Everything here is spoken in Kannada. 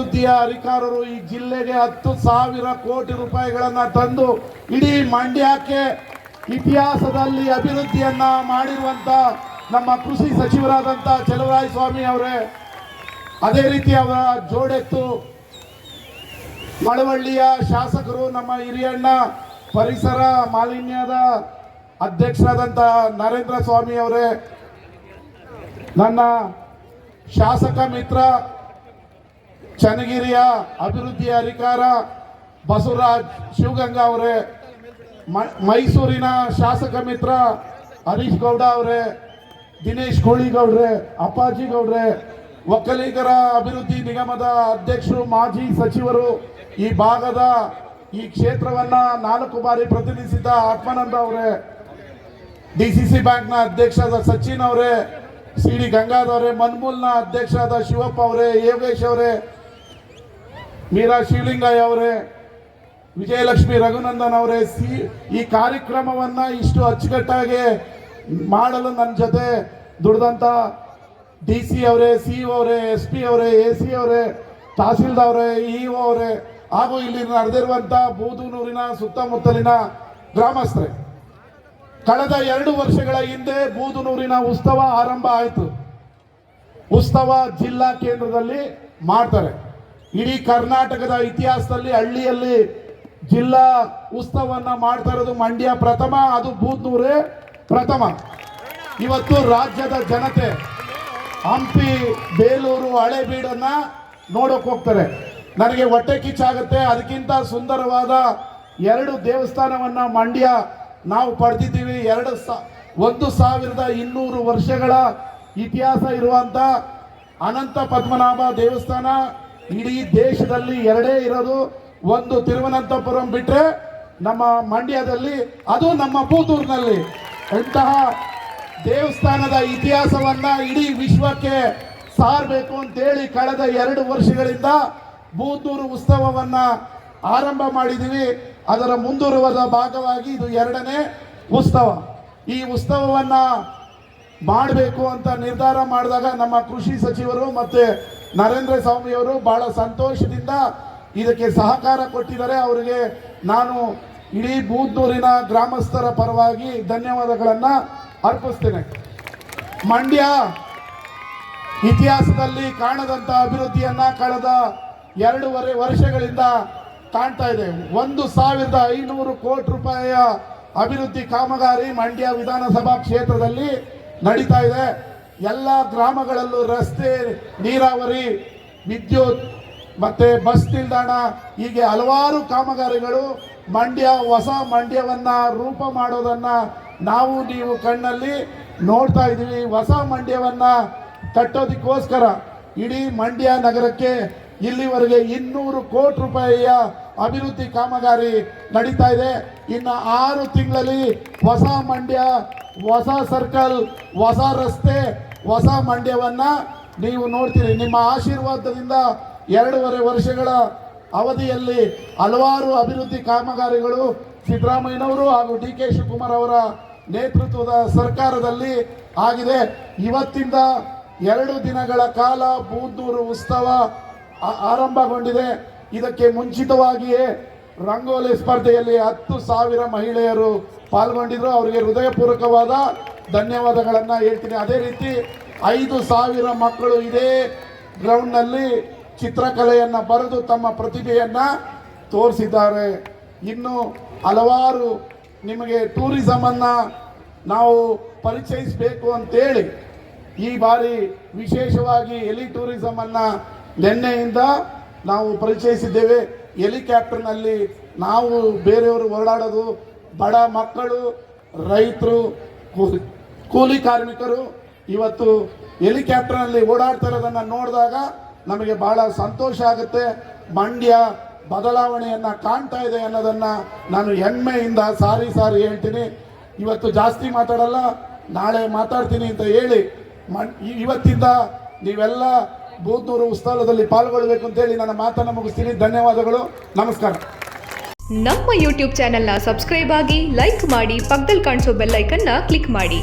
ಅಭಿವೃದ್ಧಿಯ ಅಧಿಕಾರರು ಈ ಜಿಲ್ಲೆಗೆ 10,000 ಕೋಟಿ ರೂಪಾಯಿಗಳನ್ನ ತಂದು ಇಡೀ ಮಂಡ್ಯಕ್ಕೆ ಇತಿಹಾಸದಲ್ಲಿ ಅಭಿವೃದ್ಧಿಯನ್ನ ಮಾಡಿರುವಂತ ನಮ್ಮ ಕೃಷಿ ಸಚಿವರಾದಂಥ ಚಲುವರಾಯಸ್ವಾಮಿ ಅವರೇ, ಅದೇ ರೀತಿ ಅವರ ಜೋಡೆತ್ತು ಮಳವಳ್ಳಿಯ ಶಾಸಕರು ನಮ್ಮ ಹಿರಿಯಣ್ಣ ಪರಿಸರ ಮಾಲಿನ್ಯದ ಅಧ್ಯಕ್ಷರಾದಂಥ ನರೇಂದ್ರ ಸ್ವಾಮಿ ಅವರೇ, ನನ್ನ ಶಾಸಕ ಮಿತ್ರ ಚನ್ನಗಿರಿಯ ಅಭಿವೃದ್ಧಿ ಅಧಿಕಾರ ಬಸವರಾಜ್ ಶಿವಗಂಗಾ ಅವರೇ, ಮೈಸೂರಿನ ಶಾಸಕ ಮಿತ್ರ ಹರೀಶ್ ಗೌಡ ಅವರೇ, ದಿನೇಶ್ ಕೋಳಿಗೌಡ್ರೆ, ಅಪ್ಪಾಜಿ ಗೌಡ್ರೆ, ಒಕ್ಕಲಿಗರ ಅಭಿವೃದ್ಧಿ ನಿಗಮದ ಅಧ್ಯಕ್ಷರು, ಮಾಜಿ ಸಚಿವರು, ಈ ಭಾಗದ ಈ ಕ್ಷೇತ್ರವನ್ನ 4 ಬಾರಿ ಪ್ರತಿನಿಧಿಸಿದ ಆತ್ಮಾನಂದ ಅವರೇ, DCC ಬ್ಯಾಂಕ್ನ ಅಧ್ಯಕ್ಷರಾದ ಸಚಿನ್ ಅವರೇ, CD ಗಂಗಾಧವರೇ, ಮನ್ಮೂಲ್ನ ಅಧ್ಯಕ್ಷರಾದ ಶಿವಪ್ಪ ಅವರೇ, ಯೋಗೇಶ್ ಅವರೇ, ಮೀರಾ ಶಿವಲಿಂಗಯ್ಯ ಅವರೇ, ವಿಜಯಲಕ್ಷ್ಮಿ ರಘುನಂದನ್ ಅವರೇ, ಈ ಕಾರ್ಯಕ್ರಮವನ್ನ ಇಷ್ಟು ಅಚ್ಚುಕಟ್ಟಾಗಿ ಮಾಡಲು ನನ್ನ ಜೊತೆ ದುಡಿದಂತ DC ಅವರೇ, CO ಅವರೇ, SP ಅವರೇ, AC ಅವರೇ, ತಹಸೀಲ್ದಾರ್ ಅವರೇ, EO ಅವರೇ, ಹಾಗೂ ಇಲ್ಲಿ ನಡೆದಿರುವಂತ ಬೂದನೂರಿನ ಸುತ್ತಮುತ್ತಲಿನ ಗ್ರಾಮಸ್ಥರೇ, ಕಳೆದ 2 ವರ್ಷಗಳ ಹಿಂದೆ ಬೂದನೂರಿನ ಉತ್ಸವ ಆರಂಭ ಆಯಿತು. ಉತ್ಸವ ಜಿಲ್ಲಾ ಕೇಂದ್ರದಲ್ಲಿ ಮಾಡ್ತಾರೆ. ಇಡೀ ಕರ್ನಾಟಕದ ಇತಿಹಾಸದಲ್ಲಿ ಹಳ್ಳಿಯಲ್ಲಿ ಜಿಲ್ಲಾ ಉತ್ಸವವನ್ನ ಮಾಡ್ತಾ ಇರೋದು ಮಂಡ್ಯ ಪ್ರಥಮ, ಅದು ಬೂದನೂರೇ ಪ್ರಥಮ. ಇವತ್ತು ರಾಜ್ಯದ ಜನತೆ ಹಂಪಿ, ಬೇಲೂರು, ಹಳೇಬೀಡನ್ನ ನೋಡೋಕೆ ಹೋಗ್ತಾರೆ. ನನಗೆ ಹೊಟ್ಟೆ ಕಿಚ್ಚಾಗುತ್ತೆ. ಅದಕ್ಕಿಂತ ಸುಂದರವಾದ 2 ದೇವಸ್ಥಾನವನ್ನ ಮಂಡ್ಯ ನಾವು ಪಡೆದಿದ್ದೀವಿ. 1200 ವರ್ಷಗಳ ಇತಿಹಾಸ ಇರುವಂತ ಅನಂತ ಪದ್ಮನಾಭ ದೇವಸ್ಥಾನ ಇಡೀ ದೇಶದಲ್ಲಿ 2 ಇರೋದು. ಒಂದು ತಿರುವನಂತಪುರಂ ಬಿಟ್ರೆ ನಮ್ಮ ಮಂಡ್ಯದಲ್ಲಿ, ಅದು ನಮ್ಮ ಬೂದೂರಿನಲ್ಲಿ. ಇಂತಹ ದೇವಸ್ಥಾನದ ಇತಿಹಾಸವನ್ನ ಇಡೀ ವಿಶ್ವಕ್ಕೆ ಸಾರಬೇಕು ಅಂತೇಳಿ ಕಳೆದ 2 ವರ್ಷಗಳಿಂದ ಬೂದೂರು ಉತ್ಸವವನ್ನ ಆರಂಭ ಮಾಡಿದ್ದೀವಿ. ಅದರ ಮುಂದುವರಿದ ಭಾಗವಾಗಿ ಇದು 2ನೇ ಉತ್ಸವ. ಈ ಉತ್ಸವವನ್ನ ಮಾಡಬೇಕು ಅಂತ ನಿರ್ಧಾರ ಮಾಡಿದಾಗ ನಮ್ಮ ಕೃಷಿ ಸಚಿವರು ಮತ್ತೆ ನರೇಂದ್ರ ಸ್ವಾಮಿ ಅವರು ಬಹಳ ಸಂತೋಷದಿಂದ ಇದಕ್ಕೆ ಸಹಕಾರ ಕೊಟ್ಟಿದ್ದಾರೆ. ಅವರಿಗೆ ನಾನು ಇಡೀ ಬೂದನೂರಿನ ಗ್ರಾಮಸ್ಥರ ಪರವಾಗಿ ಧನ್ಯವಾದಗಳನ್ನ ಅರ್ಪಿಸ್ತೇನೆ. ಮಂಡ್ಯ ಇತಿಹಾಸದಲ್ಲಿ ಕಾಣದಂತ ಅಭಿವೃದ್ಧಿಯನ್ನ ಕಳೆದ 2.5 ವರ್ಷಗಳಿಂದ ಕಾಣ್ತಾ ಇದೆ. 1,500 ಕೋಟಿ ರೂಪಾಯಿಯ ಅಭಿವೃದ್ಧಿ ಕಾಮಗಾರಿ ಮಂಡ್ಯ ವಿಧಾನಸಭಾ ಕ್ಷೇತ್ರದಲ್ಲಿ ನಡೀತಾ ಇದೆ. ಎಲ್ಲ ಗ್ರಾಮಗಳಲ್ಲೂ ರಸ್ತೆ, ನೀರಾವರಿ, ವಿದ್ಯುತ್ ಮತ್ತೆ ಬಸ್ ನಿಲ್ದಾಣ, ಹೀಗೆ ಹಲವಾರು ಕಾಮಗಾರಿಗಳು ಹೊಸ ಮಂಡ್ಯವನ್ನ ರೂಪ ಮಾಡೋದನ್ನ ನಾವು ನೀವು ಕಣ್ಣಲ್ಲಿ ನೋಡ್ತಾ ಇದ್ದೀವಿ. ಹೊಸ ಮಂಡ್ಯವನ್ನ ಕಟ್ಟೋದಕ್ಕೋಸ್ಕರ ಇಡೀ ಮಂಡ್ಯ ನಗರಕ್ಕೆ ಇಲ್ಲಿವರೆಗೆ 200 ಕೋಟಿ ರೂಪಾಯಿಯ ಅಭಿವೃದ್ಧಿ ಕಾಮಗಾರಿ ನಡೀತಾ ಇದೆ. ಇನ್ನು 6 ತಿಂಗಳಲ್ಲಿ ಹೊಸ ಮಂಡ್ಯ, ಹೊಸ ಸರ್ಕಲ್, ಹೊಸ ರಸ್ತೆ, ಹೊಸ ಮಂಡ್ಯವನ್ನ ನೀವು ನೋಡ್ತೀರಿ. ನಿಮ್ಮ ಆಶೀರ್ವಾದದಿಂದ 2.5 ವರ್ಷಗಳ ಅವಧಿಯಲ್ಲಿ ಹಲವಾರು ಅಭಿವೃದ್ಧಿ ಕಾಮಗಾರಿಗಳು ಸಿದ್ದರಾಮಯ್ಯನವರು ಹಾಗೂ DK ಶಿವಕುಮಾರ್ ಅವರ ನೇತೃತ್ವದ ಸರ್ಕಾರದಲ್ಲಿ ಆಗಿದೆ. ಇವತ್ತಿಂದ 2 ದಿನಗಳ ಕಾಲ ಬೂದನೂರು ಉತ್ಸವ ಆರಂಭಗೊಂಡಿದೆ. ಇದಕ್ಕೆ ಮುಂಚಿತವಾಗಿಯೇ ರಂಗೋಲಿ ಸ್ಪರ್ಧೆಯಲ್ಲಿ 10,000 ಮಹಿಳೆಯರು ಪಾಲ್ಗೊಂಡಿದ್ರು. ಅವರಿಗೆ ಹೃದಯಪೂರ್ವಕವಾದ ಧನ್ಯವಾದಗಳನ್ನು ಹೇಳ್ತೀನಿ. ಅದೇ ರೀತಿ 5,000 ಮಕ್ಕಳು ಇದೇ ಗ್ರೌಂಡ್ನಲ್ಲಿ ಚಿತ್ರಕಲೆಯನ್ನು ಬರೆದು ತಮ್ಮ ಪ್ರತಿಭೆಯನ್ನು ತೋರಿಸಿದ್ದಾರೆ. ಇನ್ನು ಹಲವಾರು ನಿಮಗೆ ಟೂರಿಸಮನ್ನು ನಾವು ಪರಿಚಯಿಸಬೇಕು ಅಂತೇಳಿ ಈ ಬಾರಿ ವಿಶೇಷವಾಗಿ ಎಲಿ ಟೂರಿಸಮನ್ನು ನಿನ್ನೆಯಿಂದ ನಾವು ಪರಿಚಯಿಸಿದ್ದೇವೆ. ಹೆಲಿಕಾಪ್ಟರ್ನಲ್ಲಿ ನಾವು ಬೇರೆಯವರು ಓಡಾಡೋದು, ಬಡ ಮಕ್ಕಳು, ರೈತರು, ಕೂಲಿ ಕಾರ್ಮಿಕರು ಇವತ್ತು ಹೆಲಿಕಾಪ್ಟರ್ನಲ್ಲಿ ಓಡಾಡ್ತಾ ಇರೋದನ್ನು ನೋಡಿದಾಗ ನಮಗೆ ಬಹಳ ಸಂತೋಷ ಆಗುತ್ತೆ. ಮಂಡ್ಯ ಬದಲಾವಣೆಯನ್ನು ಕಾಣ್ತಾ ಇದೆ ಅನ್ನೋದನ್ನು ನಾನು ಹೆಮ್ಮೆಯಿಂದ ಸಾರಿ ಹೇಳ್ತೀನಿ. ಇವತ್ತು ಜಾಸ್ತಿ ಮಾತಾಡಲ್ಲ, ನಾಳೆ ಮಾತಾಡ್ತೀನಿ ಅಂತ ಹೇಳಿ ಇವತ್ತಿಂದ ನೀವೆಲ್ಲ ಬೂದನೂರು ಉತ್ಸವದಲ್ಲಿ ಪಾಲ್ಗೊಳ್ಳಬೇಕು ಅಂತೇಳಿ ನನ್ನ ಮಾತನ್ನು ಮುಗಿಸ್ತೀನಿ. ಧನ್ಯವಾದಗಳು, ನಮಸ್ಕಾರ. ನಮ್ಮ ಯೂಟ್ಯೂಬ್ ಚಾನೆಲ್ನ ಸಬ್ಸ್ಕ್ರೈಬ್ ಆಗಿ, ಲೈಕ್ ಮಾಡಿ, ಪಕ್ಕದಲ್ಲಿ ಕಾಣಿಸೋ ಬೆಲ್ ಐಕನ್ನ ಕ್ಲಿಕ್ ಮಾಡಿ.